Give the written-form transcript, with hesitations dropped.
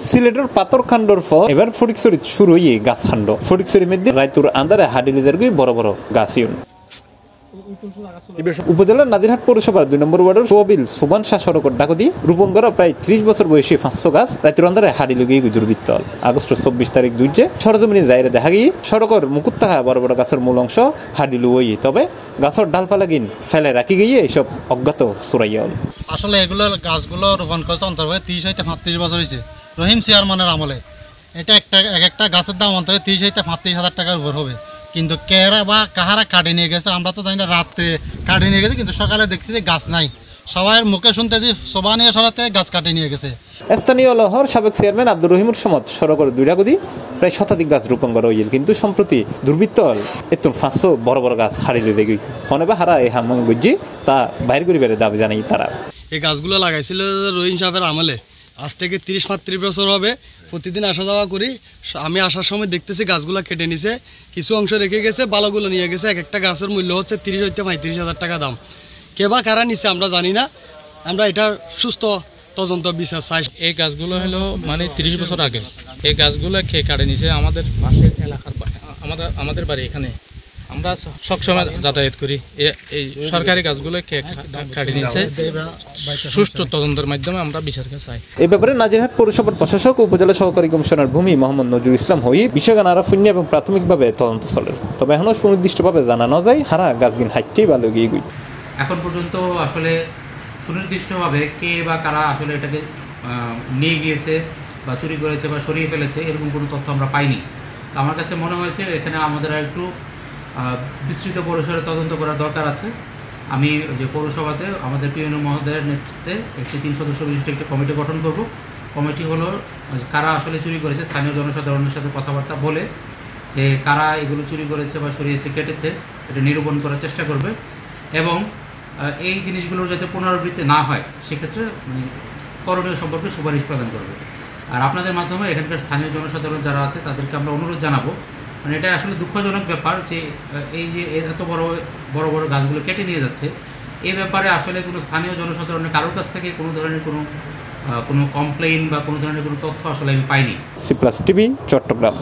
সিলেটের পাথরকান্ডর ফল এবার ফটিকছড়ি শুরু হয়ে গাছ কাণ্ড ফটিকছড়ির মধ্যে রায়তুর আন্দারে হাডিলিজার বড় বড় গাছ উপজেলার নাজিরহাট পৌরসভার 2 নম্বর ওয়ার্ডের সোয়াবিল সুবান শাহ সড়কের ডাকদি রোপণ করা প্রায় 30 বছর বয়সী 500 গাছ রায়তুর আন্দারে হাডি লগিয়ে দুর্বৃত্তল আগস্ট 24 তারিখ দুইজে সরজমিনে যাইরে দেখা গিয়ে সড়কের মুকুট থাকা বড় বড় গাছের মূল অংশ হাডি লুই তবে গাছের ডালপালা গিন ফেলে রাখি গিয়ে এইসব অজ্ঞাত চোরাইয়াল। আসলে এগুলো গাছগুলো রোপণ করেছে অন্তত 30 হইতে 35 বছর হয়েছে রহিম চেয়ারম্যানের আমলে। এটা একটা গাছের দাম অন্তত 30 হইতে 35 হাজার টাকার উপর হবে, কিন্তু কেরা বা কাহারা কাটে নিয়ে গেছে আমরা তো জানি না, রাত্রে কাটে নিয়ে গেছে, কিন্তু সকালে দেখছি যে গাছ নাই। সবাই মুখে শুনতে যে সোবা নিয়ে সরাতে গাছ কাটে নিয়ে গেছে। স্থানীয় লহর সাবেক চেয়ারম্যান আব্দুর রহিমুর সমত সড়কের 2 ডাকদি প্রায় শতাধিক গাছ রোপণ করা হয়েছিল, কিন্তু সম্প্রতি দুর্বৃত্তল এত 500 বড় বড় গাছ হারিয়ে দেখি হনে বা হারা এই হামং বুঝি তা বাইর করে বেড়ে দাবি জানাই তারা। এই গাছগুলো লাগাইছিল রহিম সাহেবের আমলে, আজ থেকে 30-35 বছর হবে। প্রতিদিন আসা যাওয়া করি, আমি আসার সময় দেখতেছি গাছগুলো কেটে নিছে, কিছু অংশ রেখে গেছে, বালাগুলো নিয়ে গেছে। একটা গাছের মূল্য হচ্ছে 30 হইতে 35 হাজার টাকা দাম। কে বা কারা নিছে আমরা জানি না, আমরা এটা সুস্থ তদন্ত বিচার চাই। এই গাছগুলো হলো মানে 30 বছর আগে এই গাছগুলো খেয়ে কাটে নিছে আমাদের পাশের এলাকার, আমাদের বাড়ি এখানে আমরা সবসময় যাতায়াত করি। এই সরকারি গাছগুলো কাটে নিছে, সুষ্ঠু তদন্তের মাধ্যমে আমরা বিচারকে চাই। এই ব্যাপারে নাজিরহাট পৌরসভার প্রশাসক উপজেলা সহকারী কমিশনার ভূমি মোহাম্মদ নজরুল ইসলাম হই বিষয়গান আরাফুন্নি এবং প্রাথমিকভাবে তদন্ত চলে, তবে এখনো সুনির্দিষ্টভাবে জানানো যায় হারা গাছগিন হাইটেই ভালো গিয়ে গুই। এখন পর্যন্ত আসলে সুনির্দিষ্টভাবে কে বা কারা আসলে এটাকে নিয়ে গিয়েছে বা চুরি করেছে বা সরিয়ে ফেলেছে এরকম কোনো তথ্য আমরা পাইনি। তো আমার কাছে মনে হয়েছে এখানে আমাদের একটু বিস্তৃত পরিসরে তদন্ত করার দরকার আছে। আমি যে পৌরসভাতে আমাদের পিএনও মহোদয়ের নেতৃত্বে একটি 3 সদস্য বিশিষ্ট একটি কমিটি গঠন করব। কমিটি হলো কারা আসলে চুরি করেছে, স্থানীয় জনসাধারণের সাথে কথাবার্তা বলে যে কারা এগুলো চুরি করেছে বা সরিয়েছে কেটেছে এটা নিরূপণ করার চেষ্টা করবে এবং এই জিনিসগুলোর যাতে পুনরাবৃত্তি না হয় সেক্ষেত্রে মানে করণীয় সম্পর্কে সুপারিশ প্রদান করবে। আর আপনাদের মাধ্যমে এখানকার স্থানীয় জনসাধারণ যারা আছে তাদেরকে আমরা অনুরোধ জানাবো, মানে এটা আসলে দুঃখজনক ব্যাপার যে এই যে এত বড় বড় বড় গাছগুলো কেটে নিয়ে যাচ্ছে, এই ব্যাপারে আসলে কোনো স্থানীয় জনসাধারণের কারোর কাছ থেকে কোনো ধরনের কোনো কমপ্লেইন বা কোনো ধরনের কোনো তথ্য আসলে আমি পাইনি। C+ TV Chittagong.